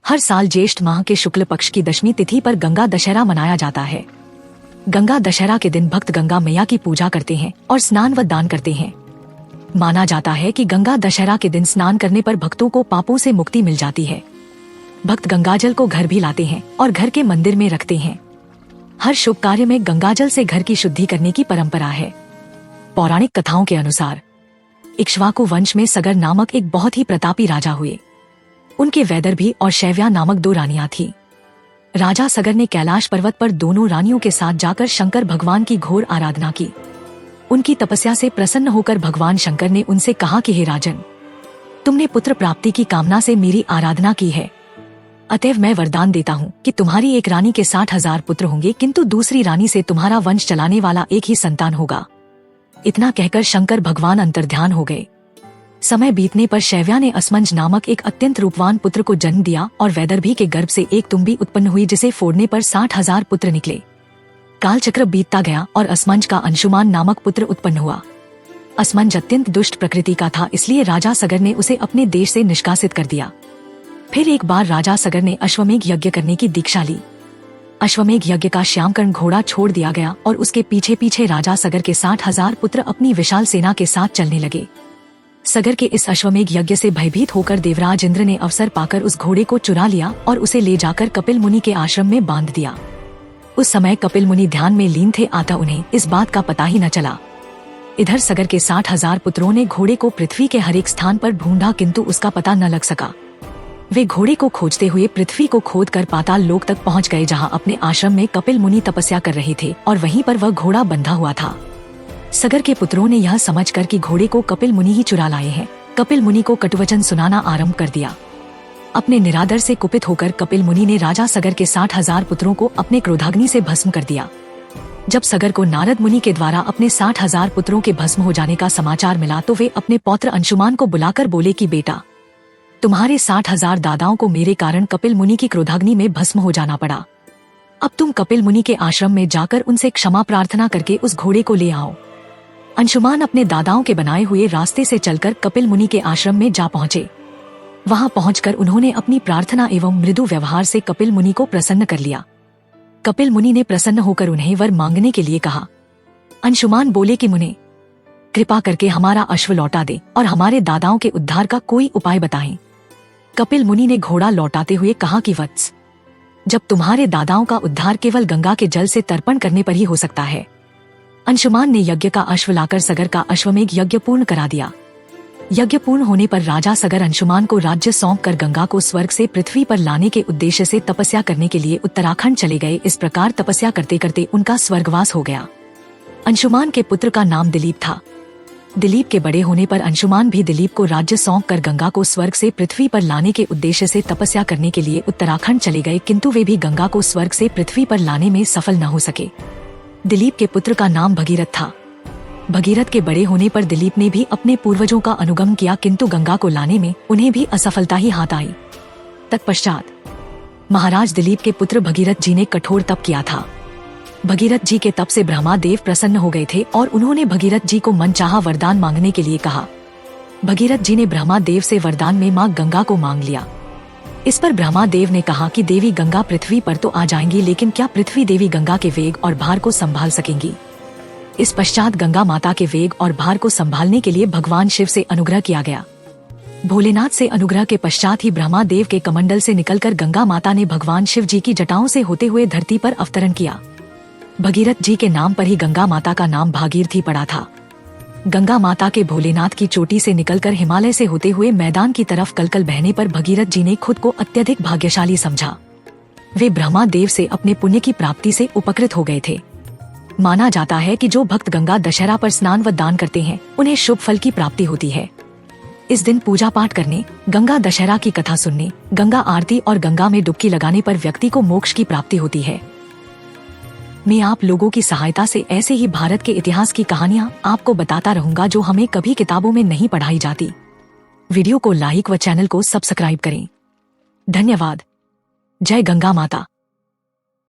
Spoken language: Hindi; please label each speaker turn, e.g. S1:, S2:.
S1: हर साल ज्येष्ठ माह के शुक्ल पक्ष की दशमी तिथि पर गंगा दशहरा मनाया जाता है। गंगा दशहरा के दिन भक्त गंगा मैया की पूजा करते हैं और स्नान व दान करते हैं। माना जाता है कि गंगा दशहरा के दिन स्नान करने पर भक्तों को पापों से मुक्ति मिल जाती है। भक्त गंगाजल को घर भी लाते हैं और घर के मंदिर में रखते हैं। हर शुभ कार्य में गंगाजल से घर की शुद्धि करने की परंपरा है। पौराणिक कथाओं के अनुसार इक्ष्वाकु वंश में सगर नामक एक बहुत ही प्रतापी राजा हुए। उनके वैदर्भी और शैव्या नामक दो रानियां थीं। राजा सगर ने कैलाश पर्वत पर दोनों रानियों के साथ जाकर शंकर भगवान की घोर आराधना की। उनकी तपस्या से प्रसन्न होकर भगवान शंकर ने उनसे कहा कि हे राजन, तुमने पुत्र प्राप्ति की कामना से मेरी आराधना की है, अतएव मैं वरदान देता हूँ कि तुम्हारी एक रानी के 60,000 पुत्र होंगे, किंतु दूसरी रानी से तुम्हारा वंश चलाने वाला एक ही संतान होगा। इतना कहकर शंकर भगवान अंतर्ध्यान हो गए। समय बीतने पर शैव्या ने असमंज नामक एक अत्यंत रूपवान पुत्र को जन्म दिया और वैदर्भी के गर्भ से एक तुम्बी उत्पन्न हुई, जिसे फोड़ने पर 60,000 पुत्र निकले। कालचक्र बीतता गया और असमंज का अंशुमान नामक पुत्र उत्पन्न हुआ। असमंज अत्यंत दुष्ट प्रकृति का था, इसलिए राजा सगर ने उसे अपने देश से निष्कासित कर दिया। फिर एक बार राजा सगर ने अश्वमेघ यज्ञ करने की दीक्षा ली। अश्वमेघ यज्ञ का श्यामकर्ण घोड़ा छोड़ दिया गया और उसके पीछे पीछे राजा सगर के 60,000 पुत्र अपनी विशाल सेना के साथ चलने लगे। सगर के इस अश्वमेघ यज्ञ से भयभीत होकर देवराज इंद्र ने अवसर पाकर उस घोड़े को चुरा लिया और उसे ले जाकर कपिल मुनि के आश्रम में बांध दिया। उस समय कपिल मुनि ध्यान में लीन थे, अतः उन्हें इस बात का पता ही न चला। इधर सगर के 60,000 पुत्रों ने घोड़े को पृथ्वी के हर एक स्थान पर ढूंढा, किंतु उसका पता न लग सका। वे घोड़े को खोजते हुए पृथ्वी को खोदकर पाताल लोक तक पहुंच गए, जहां अपने आश्रम में कपिल मुनि तपस्या कर रहे थे और वहीं पर वह घोड़ा बंधा हुआ था। सगर के पुत्रों ने यह समझकर कि घोड़े को कपिल मुनि ही चुरा लाए हैं, कपिल मुनि को कटुवचन सुनाना आरंभ कर दिया। अपने निरादर से कुपित होकर कपिल मुनि ने राजा सगर के 60,000 पुत्रों को अपने क्रोधाग्नि से भस्म कर दिया। जब सगर को नारद मुनि के द्वारा अपने 60,000 पुत्रों के भस्म हो जाने का समाचार मिला तो वे अपने पौत्र अंशुमान को बुलाकर बोले कि बेटा, तुम्हारे 60,000 दादाओं को मेरे कारण कपिल मुनि की क्रोधाग्नि में भस्म हो जाना पड़ा। अब तुम कपिल मुनि के आश्रम में जाकर उनसे क्षमा प्रार्थना करके उस घोड़े को ले आओ। अंशुमान अपने दादाओं के बनाए हुए रास्ते से चलकर कपिल मुनि के आश्रम में जा पहुंचे। वहां पहुंचकर उन्होंने अपनी प्रार्थना एवं मृदु व्यवहार से कपिल मुनि को प्रसन्न कर लिया। कपिल मुनि ने प्रसन्न होकर उन्हें वर मांगने के लिए कहा। अंशुमान बोले कि मुने, कृपा करके हमारा अश्व लौटा दे और हमारे दादाओं के उद्धार का कोई उपाय बताएं। कपिल मुनि ने घोड़ा लौटाते हुए कहा कि वत्स, जब तुम्हारे दादाओं का उद्धार केवल गंगा के जल से तर्पण करने पर ही हो सकता है। अंशुमान ने यज्ञ का अश्व लाकर सगर का अश्वमेघ यज्ञ पूर्ण करा दिया। यज्ञ पूर्ण होने पर राजा सगर अंशुमान को राज्य सौंप कर गंगा को स्वर्ग से पृथ्वी पर लाने के उद्देश्य से तपस्या करने के लिए उत्तराखंड चले गए। इस प्रकार तपस्या करते करते उनका स्वर्गवास हो गया। अंशुमान के पुत्र का नाम दिलीप था। दिलीप के बड़े होने पर अंशुमान भी दिलीप को राज्य सौंप कर गंगा को स्वर्ग से पृथ्वी पर लाने के उद्देश्य से तपस्या करने के लिए उत्तराखंड चले गए, किंतु वे भी गंगा को स्वर्ग से पृथ्वी पर लाने में सफल न हो सके। दिलीप के पुत्र का नाम भगीरथ था। भगीरथ के बड़े होने पर दिलीप ने भी अपने पूर्वजों का अनुगमन किया, किंतु गंगा को लाने में उन्हें भी असफलता ही हाथ आई। तत्पश्चात महाराज दिलीप के पुत्र भगीरथ जी ने कठोर तप किया था। भगीरथ जी के तप से ब्रह्मा देव प्रसन्न हो गए थे और उन्होंने भगीरथ जी को मनचाहा वरदान मांगने के लिए कहा। भगीरथ जी ने ब्रह्मा देव से वरदान में मां गंगा को मांग लिया। इस पर ब्रह्मा देव ने कहा कि देवी गंगा पृथ्वी पर तो आ जाएंगी, लेकिन क्या पृथ्वी देवी गंगा के वेग और भार को संभाल सकेंगी? इस पश्चात गंगा माता के वेग और भार को संभालने के लिए भगवान शिव से अनुग्रह किया गया। भोलेनाथ से अनुग्रह के पश्चात ही ब्रह्मा देव के कमंडल से निकलकर गंगा माता ने भगवान शिव जी की जटाओं से होते हुए धरती पर अवतरण किया। भगीरथ जी के नाम पर ही गंगा माता का नाम भागीरथी पड़ा था। गंगा माता के भोलेनाथ की चोटी से निकलकर हिमालय से होते हुए मैदान की तरफ कलकल बहने पर भगीरथ जी ने खुद को अत्यधिक भाग्यशाली समझा। वे ब्रह्मा देव से अपने पुण्य की प्राप्ति से उपकृत हो गए थे। माना जाता है कि जो भक्त गंगा दशहरा पर स्नान व दान करते हैं उन्हें शुभ फल की प्राप्ति होती है। इस दिन पूजा पाठ करने, गंगा दशहरा की कथा सुनने, गंगा आरती और गंगा में डुबकी लगाने पर व्यक्ति को मोक्ष की प्राप्ति होती है। मैं आप लोगों की सहायता से ऐसे ही भारत के इतिहास की कहानियाँ आपको बताता रहूंगा जो हमें कभी किताबों में नहीं पढ़ाई जाती। वीडियो को लाइक व चैनल को सब्सक्राइब करें। धन्यवाद। जय गंगा माता।